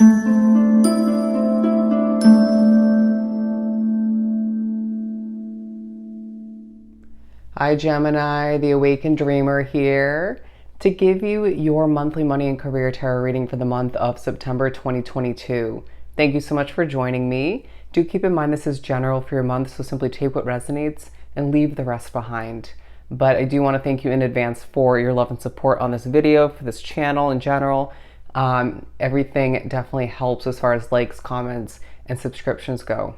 Hi Gemini, the Awakened Dreamer here to give you your monthly money and career tarot reading for the month of September 2022. Thank you so much for joining me. Do keep in mind this is general for your month, so simply take what resonates and leave the rest behind. But I do want to thank you in advance for your love and support on this video, for this channel in general. Everything definitely helps as far as likes, comments, and subscriptions go.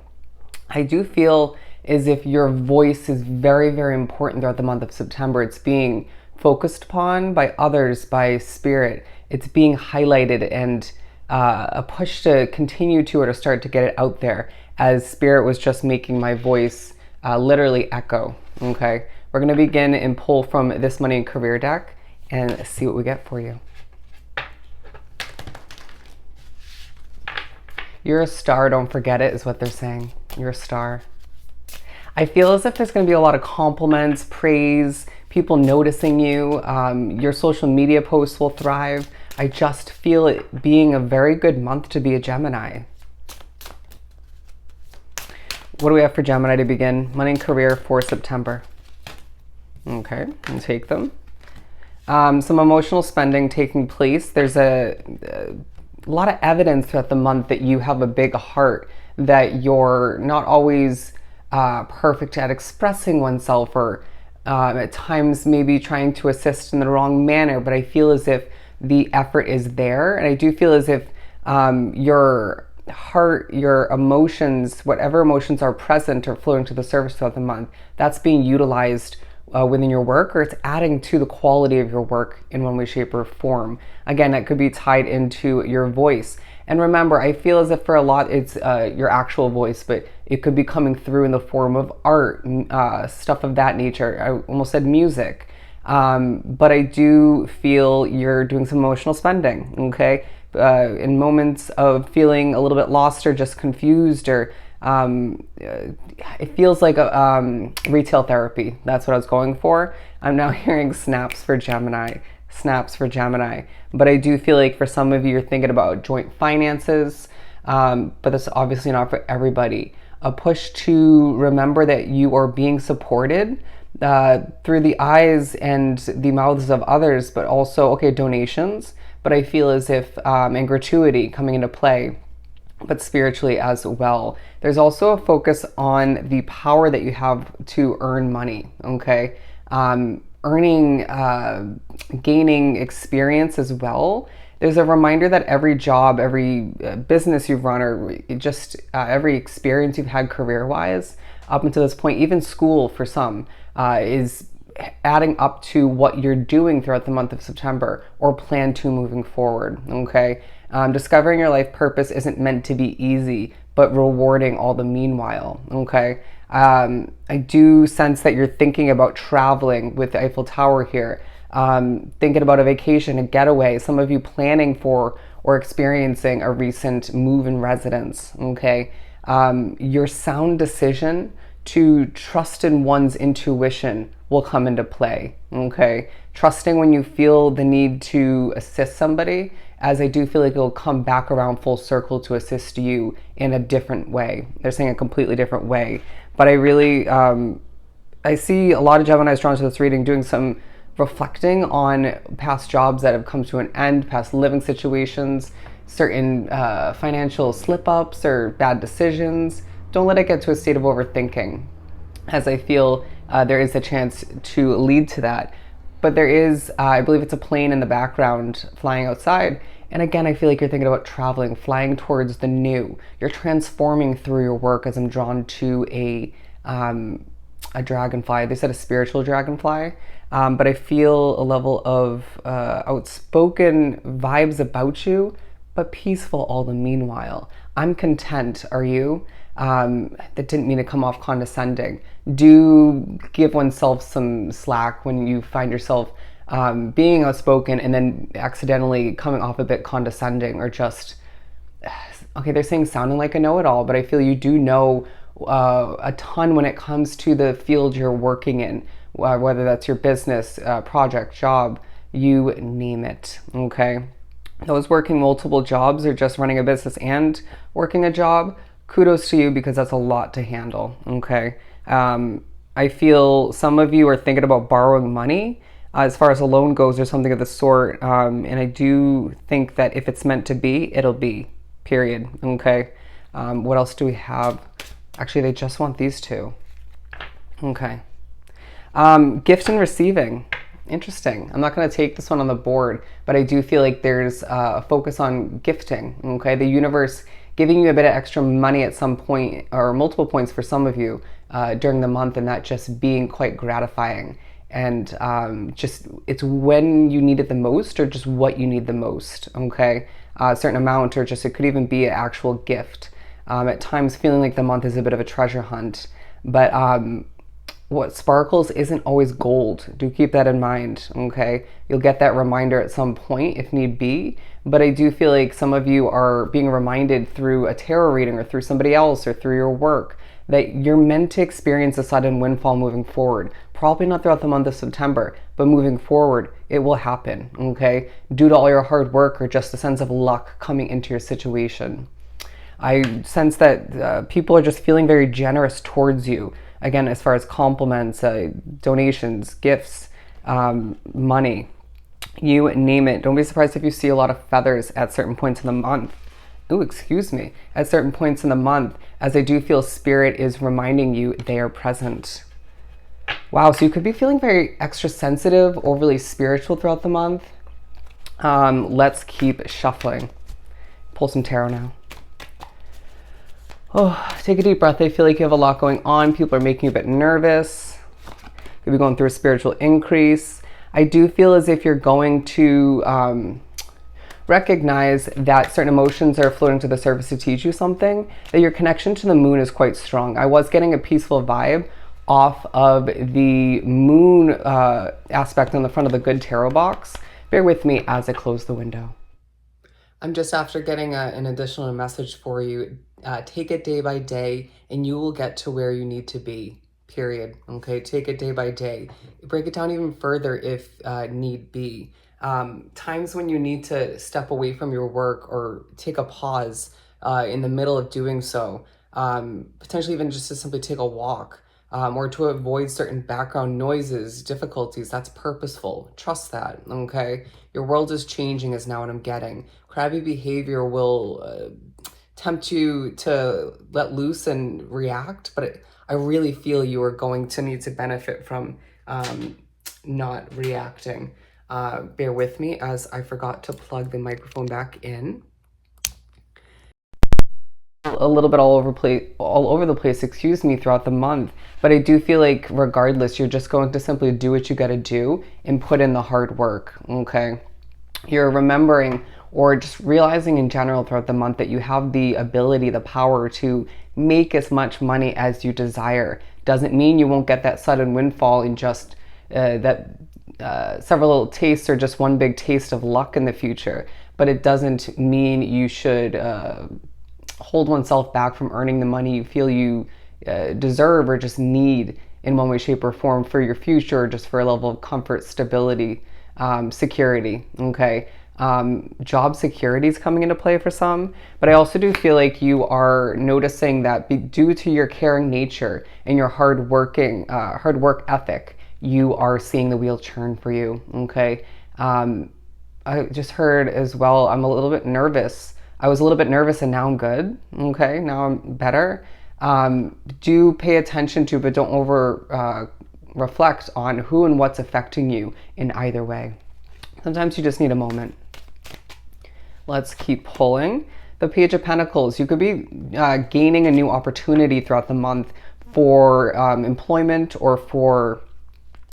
I do feel as if your voice is very, very important throughout the month of September. It's being focused upon by others, by spirit. It's being highlighted and a push to continue to or to start to get it out there, as spirit was just making my voice literally echo. Okay, we're going to begin and pull from this money and career deck and see what we get for you. You're a star, don't forget it, is what they're saying. You're a star. I feel as if there's going to be a lot of compliments, praise, people noticing you. Your social media posts will thrive. I just feel it being a very good month to be a Gemini. What do we have for Gemini to begin? Money and career for September. Okay, I'll take them. Some emotional spending taking place. There's a lot of evidence throughout the month that you have a big heart, that you're not always perfect at expressing oneself, or at times maybe trying to assist in the wrong manner, but I feel as if the effort is there, and I do feel as if your heart, your emotions, whatever emotions are present or flowing to the surface throughout the month, that's being utilized within your work, or it's adding to the quality of your work in one way, shape, or form. Again, that could be tied into your voice. And remember, I feel as if for a lot it's your actual voice, but it could be coming through in the form of art, stuff of that nature. I almost said music. But I do feel you're doing some emotional spending, okay? In moments of feeling a little bit lost or just confused, or it feels like a retail therapy. That's what I was going for. I'm now hearing snaps for Gemini. Snaps for Gemini. But I do feel like for some of you, you're thinking about joint finances, but that's obviously not for everybody. A push to remember that you are being supported through the eyes and the mouths of others, but also, okay, donations, but I feel as if, and gratuity coming into play, but spiritually as well. There's also a focus on the power that you have to earn money, okay? Earning, gaining experience as well. There's a reminder that every job, every business you've run, or just every experience you've had career-wise up until this point, even school for some, is adding up to what you're doing throughout the month of September, or plan to moving forward, okay? Discovering your life purpose isn't meant to be easy, but rewarding all the meanwhile, okay? I do sense that you're thinking about traveling with the Eiffel Tower here, thinking about a vacation, a getaway, some of you planning for or experiencing a recent move in residence, okay? Your sound decision to trust in one's intuition will come into play, okay? Trusting when you feel the need to assist somebody, as I do feel like it'll come back around full circle to assist you in a different way. They're saying a completely different way. But I really, I see a lot of Geminis drawn to this reading doing some reflecting on past jobs that have come to an end, past living situations, certain financial slip-ups or bad decisions. Don't let it get to a state of overthinking, as I feel there is a chance to lead to that. But there is, I believe it's a plane in the background flying outside. And again, I feel like you're thinking about traveling, flying towards the new. You're transforming through your work, as I'm drawn to a dragonfly. They said a spiritual dragonfly. But I feel a level of outspoken vibes about you, but peaceful all the meanwhile. I'm content, are you? That didn't mean to come off condescending. Do give oneself some slack when you find yourself being outspoken and then accidentally coming off a bit condescending, or just, okay, they're saying sounding like a know-it-all, but I feel you do know a ton when it comes to the field you're working in, whether that's your business, project, job, you name it, okay? Those working multiple jobs or just running a business and working a job, kudos to you because that's a lot to handle, okay? I feel some of you are thinking about borrowing money as far as a loan goes or something of the sort. And I do think that if it's meant to be, it'll be, period, okay? What else do we have? Actually, they just want these two. Okay. Gift and receiving. Interesting. I'm not going to take this one on the board, but I do feel like there's a focus on gifting. Okay. The universe giving you a bit of extra money at some point or multiple points for some of you during the month, and that just being quite gratifying. And just it's when you need it the most or just what you need the most. Okay. A certain amount, or just it could even be an actual gift. At times feeling like the month is a bit of a treasure hunt. But what sparkles isn't always gold. Do keep that in mind, okay? You'll get that reminder at some point if need be, but I do feel like some of you are being reminded through a tarot reading or through somebody else or through your work that you're meant to experience a sudden windfall moving forward. Probably not throughout the month of September, but moving forward, it will happen, okay? Due to all your hard work or just a sense of luck coming into your situation. I sense that people are just feeling very generous towards you. Again, as far as compliments, donations, gifts, money, you name it. Don't be surprised if you see a lot of feathers at certain points in the month. Ooh, excuse me. At certain points in the month, as I do feel spirit is reminding you they are present. Wow, so you could be feeling very extra sensitive, overly spiritual throughout the month. Let's keep shuffling. Pull some tarot now. Oh, take a deep breath. I feel like you have a lot going on. People are making you a bit nervous. You'll be going through a spiritual increase. I do feel as if you're going to recognize that certain emotions are floating to the surface to teach you something, that your connection to the moon is quite strong. I was getting a peaceful vibe off of the moon aspect on the front of the good tarot box. Bear with me as I close the window. I'm just after getting an additional message for you. Take it day by day and you will get to where you need to be, period. Okay, take it day by day. Break it down even further if need be. Times when you need to step away from your work or take a pause in the middle of doing so, potentially even just to simply take a walk. Or to avoid certain background noises, difficulties, that's purposeful. Trust that, okay? Your world is changing is now what I'm getting. Crabby behavior will tempt you to let loose and react, but I really feel you are going to need to benefit from not reacting. Bear with me as I forgot to plug the microphone back in. A little bit all over the place, excuse me, throughout the month, but I do feel like regardless, you're just going to simply do what you got to do and put in the hard work, okay? You're remembering or just realizing in general throughout the month that you have the ability, the power to make as much money as you desire. Doesn't mean you won't get that sudden windfall in just several little tastes or just one big taste of luck in the future, but it doesn't mean you should hold oneself back from earning the money you feel you deserve or just need in one way, shape, or form for your future, or just for a level of comfort, stability, security, okay? Job security is coming into play for some, but I also do feel like you are noticing that due to your caring nature and your hard work ethic, you are seeing the wheel churn for you, okay? I just heard as well, I'm a little bit nervous. I was a little bit nervous and now I'm good, okay? Now I'm better. Do pay attention to, but don't over reflect on who and what's affecting you in either way. Sometimes you just need a moment. Let's keep pulling. The Page of Pentacles. You could be gaining a new opportunity throughout the month for employment or for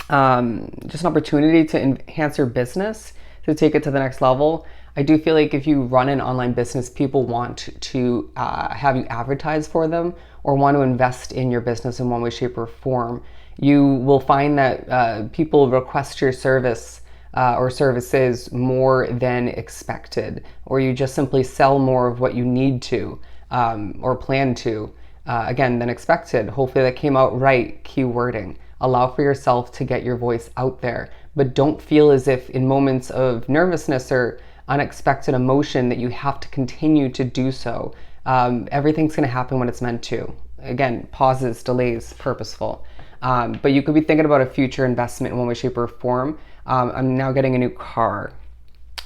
just an opportunity to enhance your business, to take it to the next level. I do feel like if you run an online business, people want to have you advertise for them or want to invest in your business in one way, shape, or form. You will find that people request your service or services more than expected, or you just simply sell more of what you need to or plan to, again, than expected. Hopefully that came out right, keywording. Allow for yourself to get your voice out there, but don't feel as if in moments of nervousness or unexpected emotion that you have to continue to do so. Everything's going to happen when it's meant to. Again, pauses, delays, purposeful. But you could be thinking about a future investment in one way, shape, or form. I'm now getting a new car.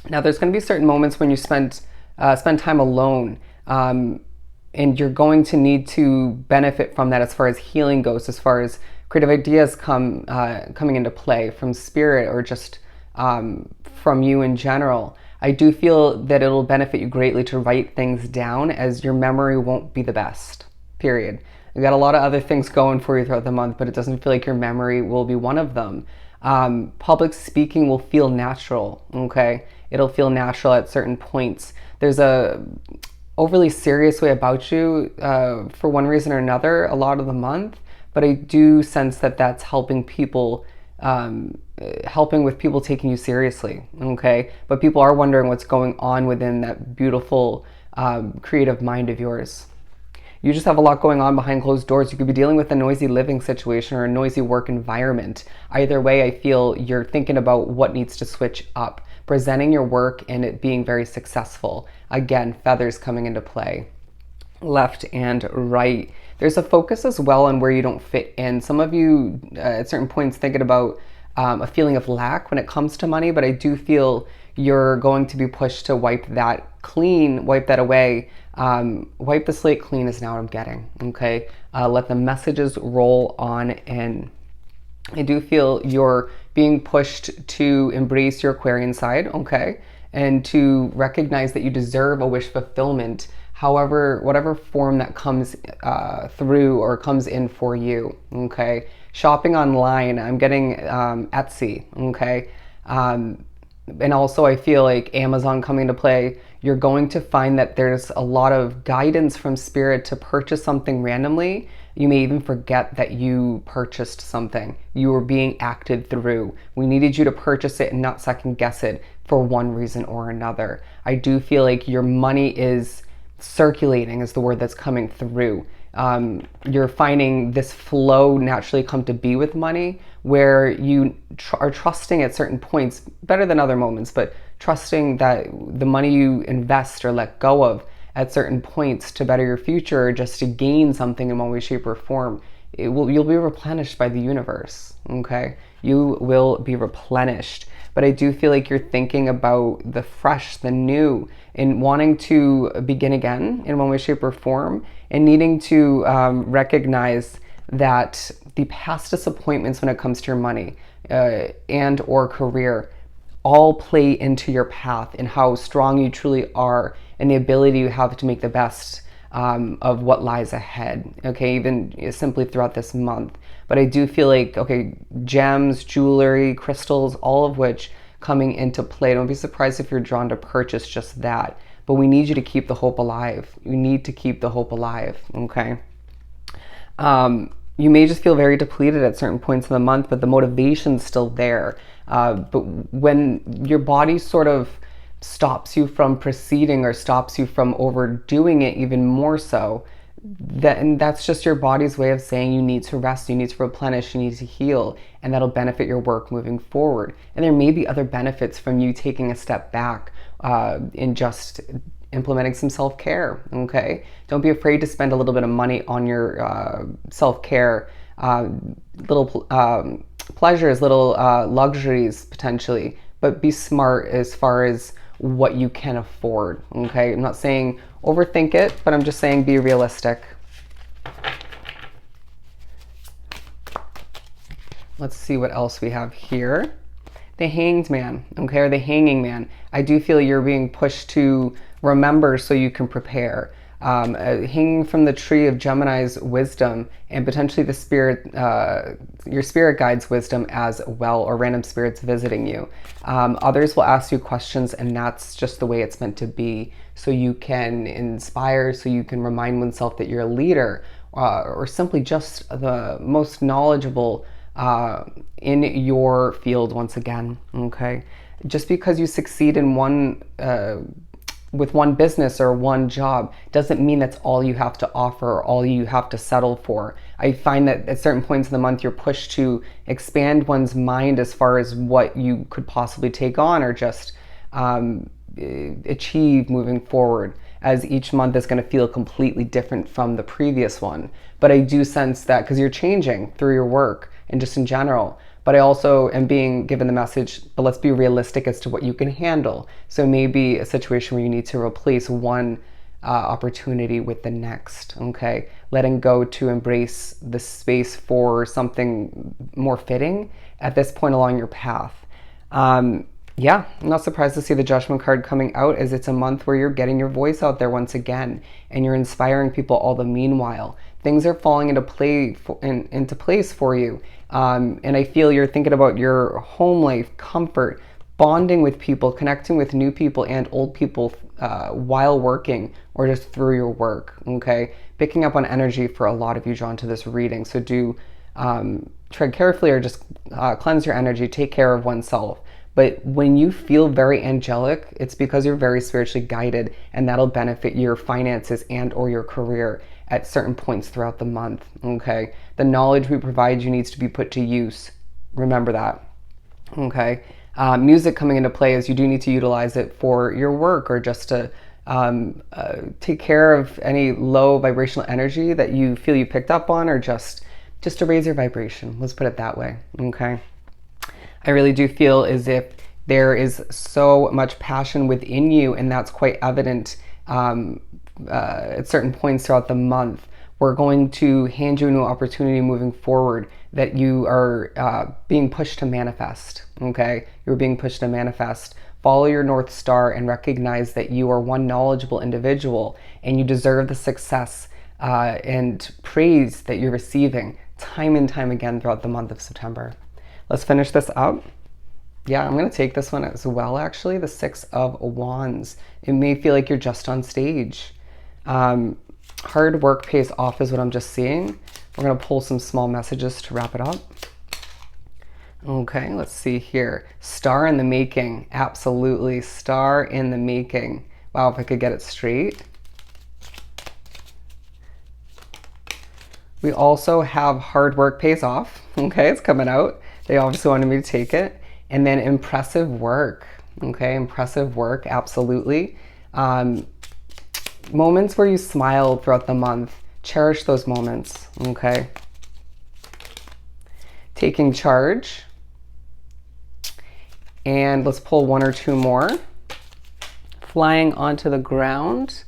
Now, there's going to be certain moments when you spend time alone, and you're going to need to benefit from that as far as healing goes, as far as creative ideas coming into play from spirit or just from you in general. I do feel that it'll benefit you greatly to write things down, as your memory won't be the best, period. You got a lot of other things going for you throughout the month, but it doesn't feel like your memory will be one of them. Public speaking will feel natural, okay? It'll feel natural at certain points. There's a overly serious way about you for one reason or another a lot of the month, but I do sense that that's helping people, helping with people taking you seriously, okay? But people are wondering what's going on within that beautiful creative mind of yours. You just have a lot going on behind closed doors. You could be dealing with a noisy living situation or a noisy work environment. Either way, I feel you're thinking about what needs to switch up, presenting your work and it being very successful. Again, feathers coming into play. Left and right. There's a focus as well on where you don't fit in. Some of you at certain points thinking about a feeling of lack when it comes to money, but I do feel you're going to be pushed to wipe that clean, wipe that away. Wipe the slate clean is now what I'm getting, okay? Let the messages roll on in. I do feel you're being pushed to embrace your Aquarian side, okay? And to recognize that you deserve a wish fulfillment, however, whatever form that comes through or comes in for you, okay? Shopping online, I'm getting Etsy, okay? And also I feel like Amazon coming into play. You're going to find that there's a lot of guidance from spirit to purchase something randomly. You may even forget that you purchased something. You were being acted through. We needed you to purchase it and not second guess it for one reason or another. I do feel like your money is circulating is the word that's coming through. You're finding this flow naturally come to be with money, where you are trusting at certain points, better than other moments, but trusting that the money you invest or let go of at certain points to better your future or just to gain something in one way, shape, or form, you'll be replenished by the universe, okay? You will be replenished. But I do feel like you're thinking about the fresh, the new, and wanting to begin again in one way, shape, or form, and needing to recognize that the past disappointments when it comes to your money and or career all play into your path and how strong you truly are and the ability you have to make the best of what lies ahead, okay, even simply throughout this month. But I do feel like, okay, gems, jewelry, crystals, all of which coming into play. Don't be surprised if you're drawn to purchase just that. But we need you to keep the hope alive. You need to keep the hope alive, okay? You may just feel very depleted at certain points in the month, but the motivation's still there. But when your body sort of stops you from proceeding or stops you from overdoing it even more so, then that's just your body's way of saying you need to rest, you need to replenish, you need to heal, and that'll benefit your work moving forward. And there may be other benefits from you taking a step back in just implementing some self-care, okay? Don't be afraid to spend a little bit of money on your self-care, little pleasures, little luxuries potentially, but be smart as far as what you can afford, okay? I'm not saying overthink it, but I'm just saying be realistic. Let's see what else we have here. The Hanged Man, okay, or the Hanging Man. I do feel you're being pushed to remember so you can prepare. Hanging from the tree of Gemini's wisdom and potentially the spirit, your spirit guide's wisdom as well, or random spirits visiting you. Others will ask you questions, and that's just the way it's meant to be. So you can inspire, so you can remind oneself that you're a leader, or simply just the most knowledgeable in your field once again, okay? Just because you succeed in one with one business or one job doesn't mean that's all you have to offer or all you have to settle for. I find that at certain points in the month you're pushed to expand one's mind as far as what you could possibly take on, or just achieve moving forward, as each month is going to feel completely different from the previous one. But I do sense that because you're changing through your work and just in general. But I also am being given the message, but let's be realistic as to what you can handle. So maybe a situation where you need to replace one opportunity with the next, okay? Letting go to embrace the space for something more fitting at this point along your path. Yeah, I'm not surprised to see the Judgment card coming out, as it's a month where you're getting your voice out there once again and you're inspiring people all the meanwhile. Things are falling into place for you. And I feel you're thinking about your home life, comfort, bonding with people, connecting with new people and old people while working or just through your work, okay? Picking up on energy for a lot of you drawn to this reading. So do tread carefully, or just cleanse your energy, take care of oneself. But when you feel very angelic, it's because you're very spiritually guided, and that'll benefit your finances and or your career at certain points throughout the month, okay? The knowledge we provide you needs to be put to use. Remember that, okay? Music coming into play, as you do need to utilize it for your work or just to take care of any low vibrational energy that you feel you picked up on, or just to raise your vibration. Let's put it that way, okay? I really do feel as if there is so much passion within you, and that's quite evident at certain points throughout the month. We're going to hand you a new opportunity moving forward that you are being pushed to manifest, okay? You're being pushed to manifest. Follow your North Star and recognize that you are one knowledgeable individual, and you deserve the success and praise that you're receiving time and time again throughout the month of September. Let's finish this up. Yeah, I'm going to take this one as well, actually. The Six of Wands. It may feel like you're just on stage. Hard work pays off is what I'm just seeing. We're going to pull some small messages to wrap it up. Okay, let's see here. Star in the making. Absolutely. Star in the making. Wow, if I could get it straight. We also have hard work pays off. Okay, it's coming out. They obviously wanted me to take it. And then impressive work. Okay, impressive work, absolutely. Moments where you smiled throughout the month. Cherish those moments, okay? Taking charge. And let's pull one or two more. Flying onto the ground.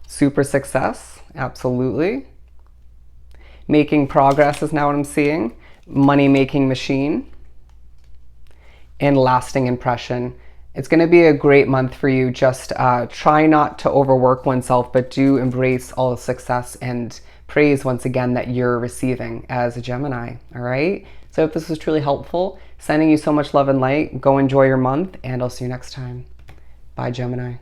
Super success, absolutely. Making progress is now what I'm seeing. Money-making machine. And lasting impression. It's going to be a great month for you. Just try not to overwork oneself, but do embrace all the success and praise once again that you're receiving as a Gemini, all right? So if this was truly helpful, sending you so much love and light. Go enjoy your month, and I'll see you next time. Bye, Gemini.